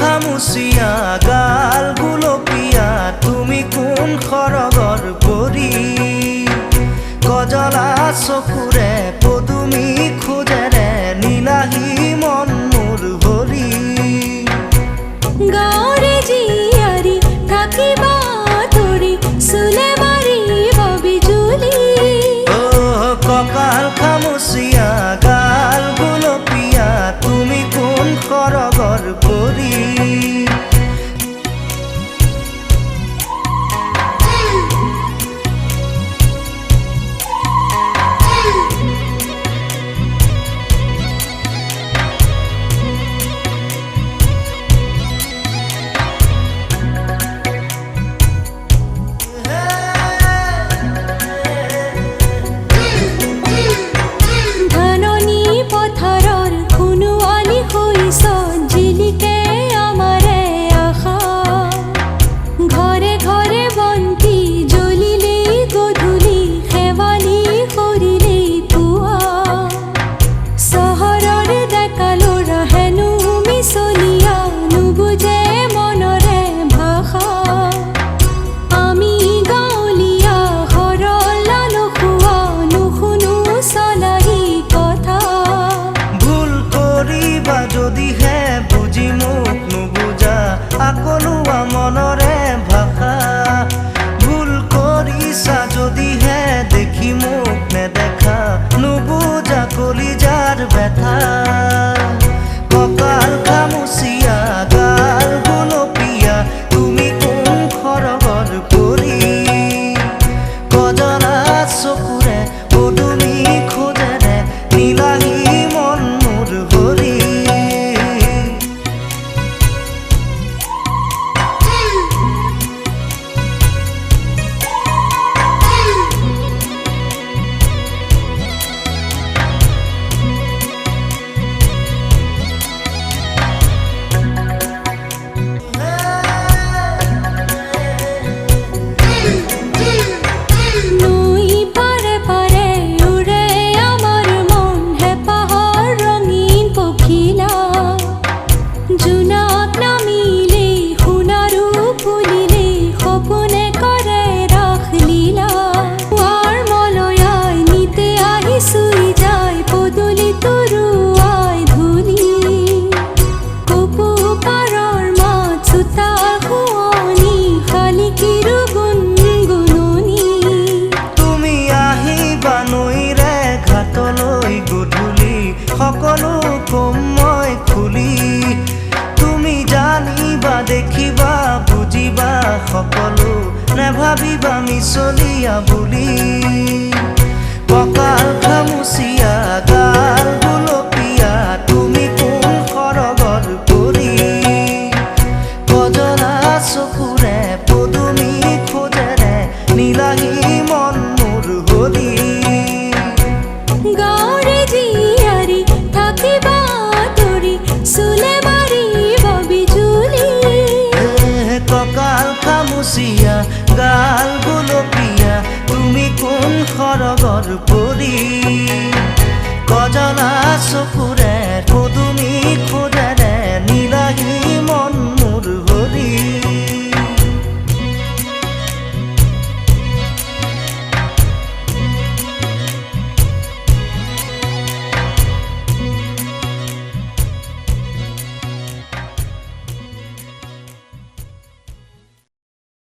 খামুচিয়া গাল গুলপীয়া তুমি কোন খৰগৰ পৰি গজলা চকুৰে পদুমি খোজেৰে নীলাহী মন মোৰ হৰি গাঁৱৰে জীয়াৰী থাকিবা তৰি চুলে মাৰিব বিজুলী কঁকাল খামুচিয়া গাল গুলপীয়া তুমি কোন খৰগৰ পৰি আকলুৱা মনৰে ভাষা ভুল কৰিছা যদিহে দেখি মোক নেদেখা নুবুজা কলিজাৰ ব্যথা কঁকাল খামুচিয়া গাল গুলপীয়া তুমি কোন খৰগৰ পৰি গজলা চকুৰে পদুমি খোজেৰে নীলাহী মন মোৰ হৰি সকলো কম মই খুলি তুমি জানিবা দেখিবা বুজিবা সকলো নেভাবিবা মিছলীয়া বুলি কঁকাল খামুচিয়া গাল গুলপীয়া তুমি কোন খৰগৰ পৰি গজলা চকুৰে পদুমি খোজেৰে নীলাহী মন মোৰ হৰি গাঁৱৰে জীয়াৰী থাকিবা তৰি চুলে মাৰিব বিজুলী কঁকাল খামুচিয়া গাল গুলপীয়া তুমি কোন খৰগৰ পৰি গজলা চকুৰে